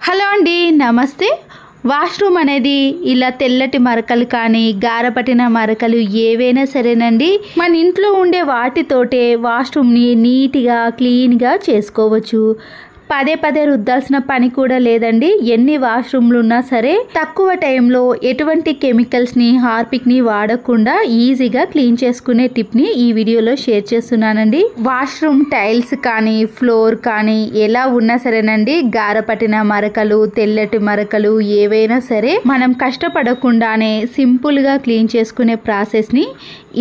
Hello అండి, నమస్తే. Washroom అనేది ఇలా తెల్లటి మరకలు కానీ గారపట్టిన మరకలు ఏవైనా సరేనండి, మన ఇంట్లో ఉండే వాటితోటే వాష్రూమ్ని నీట్గా క్లీన్గా చేసుకోవచ్చు. పదే పదే రుద్దాల్సిన పని కూడా లేదండి. ఎన్ని వాష్రూమ్లు ఉన్నా సరే తక్కువ టైంలో ఎటువంటి కెమికల్స్ని హార్పిక్ని వాడకుండా ఈజీగా క్లీన్ చేసుకునే టిప్ని ఈ వీడియోలో షేర్ చేస్తున్నానండి. వాష్రూమ్ టైల్స్ కానీ ఫ్లోర్ కానీ ఎలా ఉన్నా సరేనండి, గారపట్టిన మరకలు తెల్లటి మరకలు ఏవైనా సరే మనం కష్టపడకుండానే సింపుల్గా క్లీన్ చేసుకునే ప్రాసెస్ని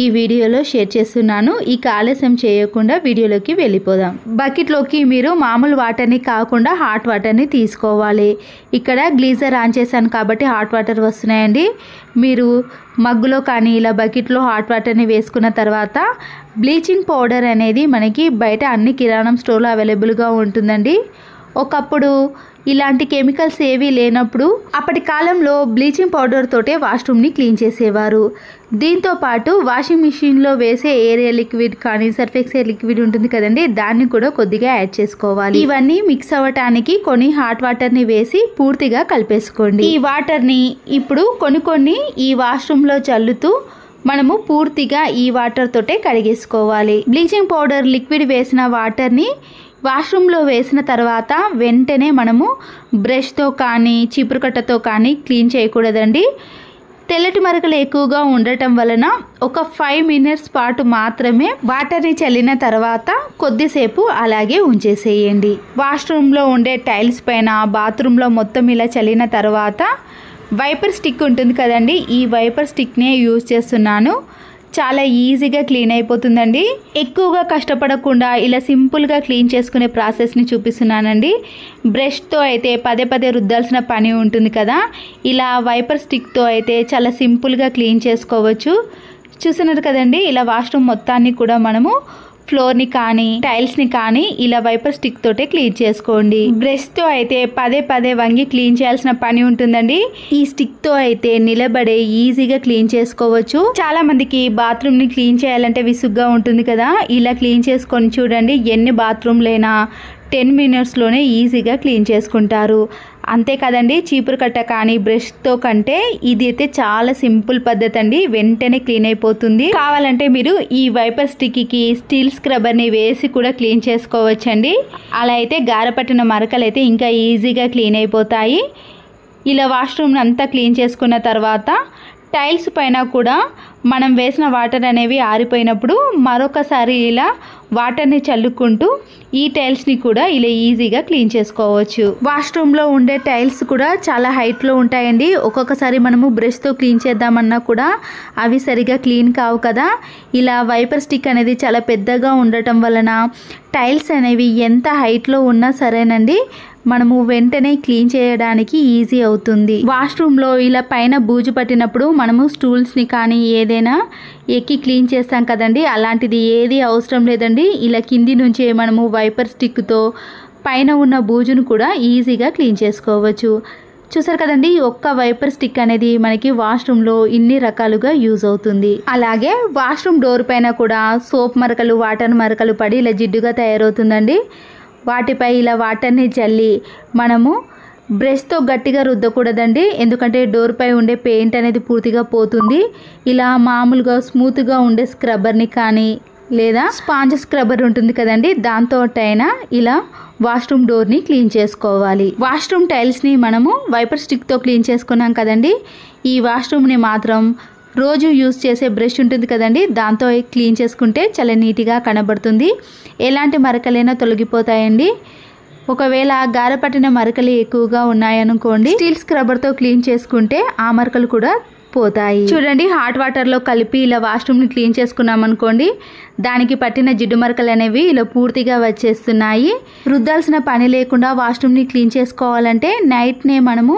ఈ వీడియోలో షేర్ చేస్తున్నాను. ఇక ఆలస్యం చేయకుండా వీడియోలోకి వెళ్ళిపోదాం. బకెట్లోకి మీరు మామూలు వాటర్ని కాకుండా హాట్ వాటర్ని తీసుకోవాలి. ఇక్కడ గ్లీజర్ ఆన్ చేశాను కాబట్టి హాట్ వాటర్ వస్తున్నాయండి. మీరు మగ్గులో కానీ ఇలా బకెట్లో హాట్ వాటర్ని వేసుకున్న తర్వాత బ్లీచింగ్ పౌడర్ అనేది మనకి బయట అన్ని కిరాణం స్టోర్లో అవైలబుల్గా ఉంటుందండి. ఒకప్పుడు ఇలాంటి కెమికల్స్ ఏవీ లేనప్పుడు అప్పటి కాలంలో బ్లీచింగ్ పౌడర్ తోటే వాష్రూమ్ని క్లీన్ చేసేవారు. దీంతో పాటు వాషింగ్ మిషన్లో వేసే ఏరియల్ లిక్విడ్ కానీ సర్ఫ్ ఎక్సెల్ లిక్విడ్ ఉంటుంది కదండి, దాన్ని కూడా కొద్దిగా యాడ్ చేసుకోవాలి. ఇవన్నీ మిక్స్ అవ్వటానికి కొన్ని హాట్ వాటర్ని వేసి పూర్తిగా కలిపేసుకోండి. ఈ వాటర్ని ఇప్పుడు కొన్ని ఈ వాష్రూమ్లో చల్లుతూ మనము పూర్తిగా ఈ వాటర్ తోటే కడిగేసుకోవాలి. బ్లీచింగ్ పౌడర్ లిక్విడ్ వేసిన వాటర్ని వాష్రూమ్లో వేసిన తర్వాత వెంటనే మనము బ్రష్తో కానీ చీపురు కట్టతో కానీ క్లీన్ చేయకూడదండి. తెల్లటి మరకలు ఎక్కువగా ఉండటం వలన ఒక 5 మినిట్స్ పాటు మాత్రమే వాటర్ని చల్లిన తర్వాత కొద్దిసేపు అలాగే ఉంచేసేయండి. వాష్రూమ్లో ఉండే టైల్స్ పైన బాత్రూంలో మొత్తం ఇలా చల్లిన తర్వాత వైపర్ స్టిక్ ఉంటుంది కదండి, ఈ వైపర్ స్టిక్నే యూజ్ చేస్తున్నాను. చాలా ఈజీగా క్లీన్ అయిపోతుందండి. ఎక్కువగా కష్టపడకుండా ఇలా సింపుల్గా క్లీన్ చేసుకునే ప్రాసెస్ని చూపిస్తున్నానండి. బ్రష్తో అయితే పదే పదే రుద్దాల్సిన పని ఉంటుంది కదా, ఇలా వైపర్ స్టిక్తో అయితే చాలా సింపుల్గా క్లీన్ చేసుకోవచ్చు. చూస్తున్నారు కదండి, ఇలా వాష్రూమ్ మొత్తాన్ని కూడా మనము ఫ్లోర్ని కానీ టైల్స్ని కానీ ఇలా వైపర్ స్టిక్ తోటే క్లీన్ చేసుకోండి. బ్రష్తో అయితే పదే పదే వంగి క్లీన్ చేయాల్సిన పని ఉంటుందండి. ఈ స్టిక్ తో అయితే నిలబడే ఈజీగా క్లీన్ చేసుకోవచ్చు. చాలా మందికి బాత్రూమ్ ని క్లీన్ చేయాలంటే విసుగ్గా ఉంటుంది కదా, ఇలా క్లీన్ చేసుకొని చూడండి. ఎన్ని బాత్రూమ్లైనా 10 మినిట్స్లోనే ఈజీగా క్లీన్ చేసుకుంటారు. అంతే కదండి, చీపురు కట్ట కానీ బ్రష్తో కంటే ఇది అయితే చాలా సింపుల్ పద్ధతి అండి, వెంటనే క్లీన్ అయిపోతుంది. కావాలంటే మీరు ఈ వైపర్ స్టిక్కి స్టీల్ స్క్రబ్బర్ని వేసి కూడా క్లీన్ చేసుకోవచ్చండి. అలా అయితే గారపట్టిన మరకలు అయితే ఇంకా ఈజీగా క్లీన్ అయిపోతాయి. ఇలా వాష్రూమ్ని అంతా క్లీన్ చేసుకున్న తర్వాత టైల్స్ పైన కూడా మనం వేసిన వాటర్ అనేవి ఆరిపోయినప్పుడు మరొకసారి ఇలా వాటర్ని చల్లుకుంటూ ఈ టైల్స్ని కూడా ఇలా ఈజీగా క్లీన్ చేసుకోవచ్చు. వాష్రూమ్లో ఉండే టైల్స్ కూడా చాలా హైట్లో ఉంటాయండి. ఒక్కొక్కసారి మనము బ్రష్తో క్లీన్ చేద్దామన్నా కూడా అవి సరిగా క్లీన్ కావు కదా. ఇలా వైపర్ స్టిక్ అనేది చాలా పెద్దగా ఉండటం వలన టైల్స్ అనేవి ఎంత హైట్లో ఉన్నా సరేనండి, మనము వెంటనే క్లీన్ చేయడానికి ఈజీ అవుతుంది. వాష్రూమ్లో ఇలా పైన బూజు పట్టినప్పుడు మనము స్టూల్స్ని కానీ ఏదైనా ఎక్కి క్లీన్ చేస్తాం కదండి, అలాంటిది ఏది అవసరం లేదండి. ఇలా కింది నుంచి మనము వైపర్ స్టిక్తో పైన ఉన్న బూజును కూడా ఈజీగా క్లీన్ చేసుకోవచ్చు. చూసారు కదండి, ఒక్క వైపర్ స్టిక్ అనేది మనకి వాష్రూమ్లో ఇన్ని రకాలుగా యూజ్ అవుతుంది. అలాగే వాష్రూమ్ డోర్ పైన కూడా సోప్ మరకలు వాటర్ మరకలు పడి ఇలా జిడ్డుగా తయారవుతుందండి. వాటిపై ఇలా వాటర్ని చల్లి మనము బ్రష్తో గట్టిగా రుద్దకూడదండి, ఎందుకంటే డోర్ పై ఉండే పెయింట్ అనేది పూర్తిగా పోతుంది. ఇలా మామూలుగా స్మూత్గా ఉండే స్క్రబ్బర్ని కానీ లేదా స్పాంజ్ స్క్రబ్బర్ ఉంటుంది కదండి, దాంతో అయినా ఇలా వాష్రూమ్ డోర్ని క్లీన్ చేసుకోవాలి. వాష్రూమ్ టైల్స్ని మనము వైపర్ స్టిక్తో క్లీన్ చేసుకున్నాం కదండి, ఈ వాష్రూమ్ని మాత్రం రోజు యూజ్ చేసే బ్రష్ ఉంటుంది కదండి, దాంతో క్లీన్ చేసుకుంటే చాలా నీట్గా కనబడుతుంది. ఎలాంటి మరకలైనా తొలగిపోతాయండి. ఒకవేళ గారపట్టిన మరకలు ఎక్కువగా ఉన్నాయనుకోండి, స్టీల్ స్క్రబ్బర్తో క్లీన్ చేసుకుంటే ఆ మరకలు కూడా పోతాయి. చూడండి, హాట్ వాటర్లో కలిపి ఇలా వాష్రూమ్ని క్లీన్ చేసుకున్నాం అనుకోండి, దానికి పట్టిన జిడ్డు మరకలు అనేవి ఇలా పూర్తిగా వచ్చేస్తున్నాయి. రుద్దాల్సిన పని లేకుండా వాష్రూమ్ని క్లీన్ చేసుకోవాలంటే నైట్నే మనము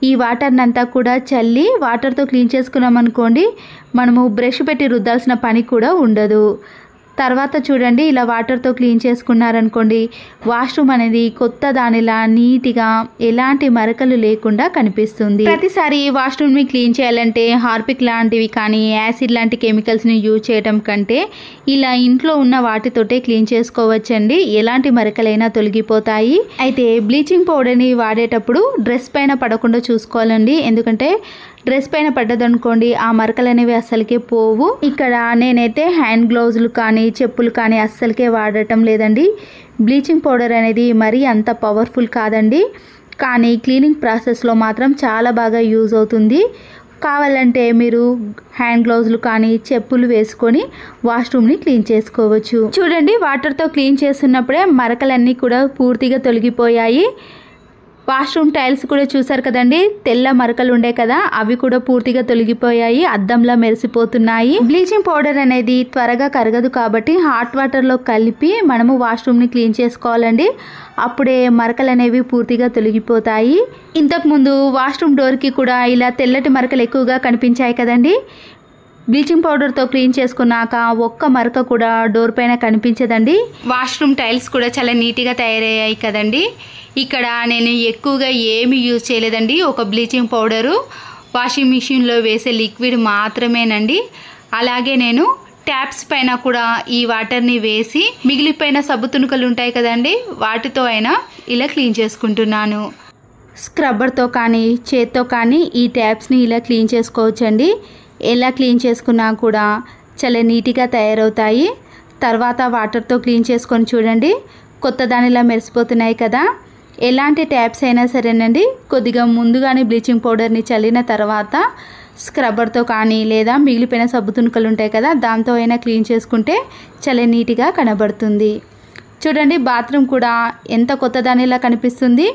ఈ వాటర్ని అంతా కూడా చల్లి వాటర్తో క్లీన్ చేసుకున్నాం అనుకోండి, మనము బ్రష్ పెట్టి రుద్దాల్సిన పని కూడా ఉండదు. తర్వాత చూడండి ఇలా వాటర్తో క్లీన్ చేసుకున్నారనుకోండి, వాష్రూమ్ అనేది కొత్త దానిలా నీట్గా ఎలాంటి మరకలు లేకుండా కనిపిస్తుంది. ప్రతిసారి వాష్రూమ్ని క్లీన్ చేయాలంటే హార్పిక్ లాంటివి కానీ యాసిడ్ లాంటి కెమికల్స్ని యూజ్ చేయడం కంటే ఇలా ఇంట్లో ఉన్న వాటితోటే క్లీన్ చేసుకోవచ్చండి. ఎలాంటి మరకలైనా తొలగిపోతాయి. అయితే బ్లీచింగ్ పౌడర్ని వాడేటప్పుడు డ్రెస్ పైన పడకుండా చూసుకోవాలండి. ఎందుకంటే డ్రెస్ పైన పడ్డదనుకోండి ఆ మరకలు అనేవి అస్సలకే పోవు. ఇక్కడ నేనైతే హ్యాండ్ గ్లౌజులు కానీ చెప్పులు కానీ అస్సలకే వాడటం లేదండి. బ్లీచింగ్ పౌడర్ అనేది మరీ అంత పవర్ఫుల్ కాదండి, కానీ క్లీనింగ్ ప్రాసెస్లో మాత్రం చాలా బాగా యూజ్ అవుతుంది. కావాలంటే మీరు హ్యాండ్ గ్లౌజులు కానీ చెప్పులు వేసుకొని వాష్రూమ్ని క్లీన్ చేసుకోవచ్చు. చూడండి వాటర్తో క్లీన్ చేస్తున్నప్పుడే మరకలన్నీ కూడా పూర్తిగా తొలగిపోయాయి. వాష్రూమ్ టైల్స్ కూడా చూసారు కదండి, తెల్ల మరకలు ఉండే కదా, అవి కూడా పూర్తిగా తొలగిపోయాయి, అద్దంలా మెరిసిపోతున్నాయి. బ్లీచింగ్ పౌడర్ అనేది త్వరగా కరగదు కాబట్టి హాట్ వాటర్లో కలిపి మనము వాష్రూమ్ని క్లీన్ చేసుకోవాలండి. అప్పుడే మరకలు అనేవి పూర్తిగా తొలగిపోతాయి. ఇంతకుముందు వాష్రూమ్ డోర్కి కూడా ఇలా తెల్లటి మరకలు ఎక్కువగా కనిపించాయి కదండి. బ్లీచింగ్ పౌడర్తో క్లీన్ చేసుకున్నాక ఒక్క మరక కూడా డోర్ పైన కనిపించదండి. వాష్రూమ్ టైల్స్ కూడా చాలా నీట్గా తయారయ్యాయి కదండి. ఇక్కడ నేను ఎక్కువగా ఏమి యూజ్ చేయలేదండి. ఒక బ్లీచింగ్ పౌడరు, వాషింగ్ మిషన్లో వేసే లిక్విడ్ మాత్రమేనండి. అలాగే నేను ట్యాప్స్ పైన కూడా ఈ వాటర్ని వేసి మిగిలిపోయిన సబ్బు తునుకలు ఉంటాయి కదండి, వాటితో అయినా ఇలా క్లీన్ చేసుకుంటున్నాను. స్క్రబ్బర్తో కానీ చేత్తో కానీ ఈ ట్యాప్స్ని ఇలా క్లీన్ చేసుకోవచ్చండి. ఎలా క్లీన్ చేసుకున్నా కూడా చాలా నీట్గా తయారవుతాయి. తర్వాత వాటర్తో క్లీన్ చేసుకొని చూడండి, కొత్త దానిలా మెరిసిపోతున్నాయి కదా. ఎలాంటి ట్యాప్స్ అయినా సరేనండి, కొద్దిగా ముందుగానే బ్లీచింగ్ పౌడర్ని చల్లిన తర్వాత స్క్రబ్బర్తో కానీ లేదా మిగిలిపోయిన సబ్బు తునుకలు ఉంటాయి కదా, దాంతో అయినా క్లీన్ చేసుకుంటే చాలా నీట్గా కనబడుతుంది. చూడండి బాత్రూమ్ కూడా ఎంత కొత్త దానిలా కనిపిస్తుంది,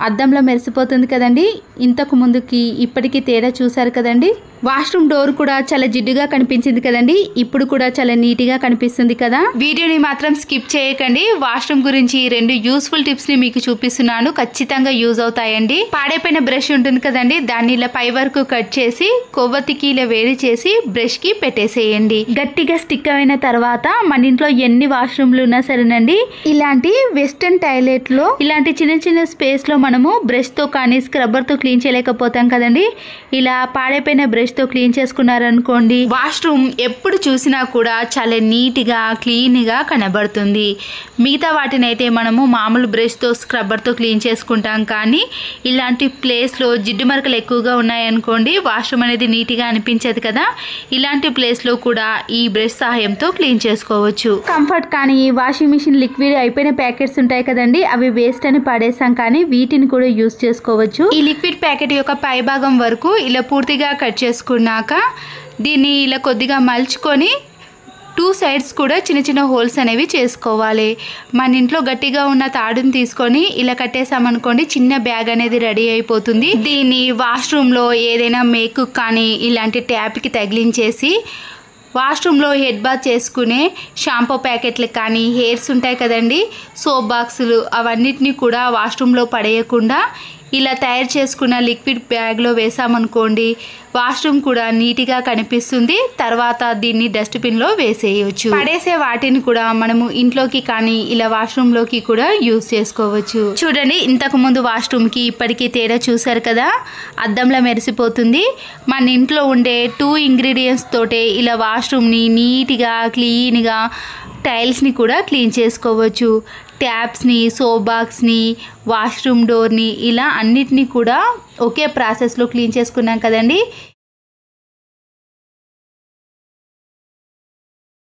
అద్దంలో మెరిసిపోతుంది కదండి. ఇంతకు ముందుకి ఇప్పటికీ తేడా చూసారు కదండి. వాష్రూమ్ డోర్ కూడా చాలా జిడ్డుగా కనిపించింది కదండి, ఇప్పుడు కూడా చాలా నీట్గా కనిపిస్తుంది కదా. వీడియోని మాత్రం స్కిప్ చేయకండి. వాష్రూమ్ గురించి 2 యూస్ఫుల్ టిప్స్ని మీకు చూపిస్తున్నాను, ఖచ్చితంగా యూజ్ అవుతాయండి. పాడైపోయిన బ్రష్ ఉంటుంది కదండి, దాన్ని ఇలా పై వరకు కట్ చేసి కొవ్వొత్తికి ఇలా వేడి చేసి బ్రష్కి పెట్టేసేయండి. గట్టిగా స్టిక్ అయిన తర్వాత మన ఇంట్లో ఎన్ని వాష్రూమ్లు ఉన్నా సరేనండి, ఇలాంటి వెస్టర్న్ టాయిలెట్లో ఇలాంటి చిన్న చిన్న స్పేస్లో మనము బ్రష్తో కానీ స్క్రబ్బర్తో క్లీన్ చేయలేకపోతాం కదండి. ఇలా పాడైపోయిన బ్రష్తో క్లీన్ చేసుకున్నారనుకోండి, వాష్రూమ్ ఎప్పుడు చూసినా కూడా చాలా నీట్గా క్లీన్గా కనబడుతుంది. మిగతా వాటిని అయితే మనము మామూలు బ్రష్తో స్క్రబ్బర్తో క్లీన్ చేసుకుంటాం, కానీ ఇలాంటి ప్లేస్లో జిడ్డు మరకలు ఎక్కువగా ఉన్నాయనుకోండి వాష్రూమ్ అనేది నీట్గా అనిపించదు కదా. ఇలాంటి ప్లేస్లో కూడా ఈ బ్రష్ సహాయంతో క్లీన్ చేసుకోవచ్చు. కంఫర్ట్ కానీ వాషింగ్ మిషన్ లిక్విడ్ అయిపోయిన ప్యాకెట్స్ ఉంటాయి కదండి, అవి వేస్ట్ అని పడేసాం, కానీ వీటిని కూడా యూజ్ చేసుకోవచ్చు. ఈ లిక్విడ్ ప్యాకెట్ యొక్క పై భాగం వరకు ఇలా పూర్తిగా కట్ చేసుకున్నాక దీన్ని ఇలా కొద్దిగా మలుచుకొని 2 సైడ్స్ కూడా చిన్న చిన్న హోల్స్ అనేవి చేసుకోవాలి. మన ఇంట్లో గట్టిగా ఉన్న తాడుని తీసుకొని ఇలా కట్టేసామనుకోండి, చిన్న బ్యాగ్ అనేది రెడీ అయిపోతుంది. దీన్ని వాష్రూమ్లో ఏదైనా మేకు కానీ ఇలాంటి ట్యాప్కి తగిలించేసి వాష్రూమ్లో హెడ్ బాత్ చేసుకునే షాంపూ ప్యాకెట్లు కానీ హెయిర్స్ ఉంటాయి కదండి, సోప్ బాక్సులు, అవన్నిటిని కూడా వాష్రూమ్లో పడేయకుండా ఇలా తయారు చేసుకున్న లిక్విడ్ బ్యాగ్లో వేసామనుకోండి వాష్రూమ్ కూడా నీట్గా కనిపిస్తుంది. తర్వాత దీన్ని డస్ట్బిన్లో వేసేయచ్చు. పడేసే వాటిని కూడా మనము ఇంట్లోకి కానీ ఇలా వాష్రూమ్లోకి కూడా యూజ్ చేసుకోవచ్చు. చూడండి ఇంతకు ముందు వాష్రూమ్కి ఇప్పటికీ తేడా చూసారు కదా, అద్దంలా మెరిసిపోతుంది. మన ఇంట్లో ఉండే 2 ఇంగ్రీడియంట్స్ తోటే ఇలా వాష్రూమ్ని నీట్గా క్లీన్గా టైల్స్ని కూడా క్లీన్ చేసుకోవచ్చు. ట్యాప్స్ని, సోప్ బాక్స్ని, వాష్రూమ్ డోర్ని ఇలా అన్నిటినీ కూడా ఒకే ప్రాసెస్లో క్లీన్ చేసుకున్నాం కదండి.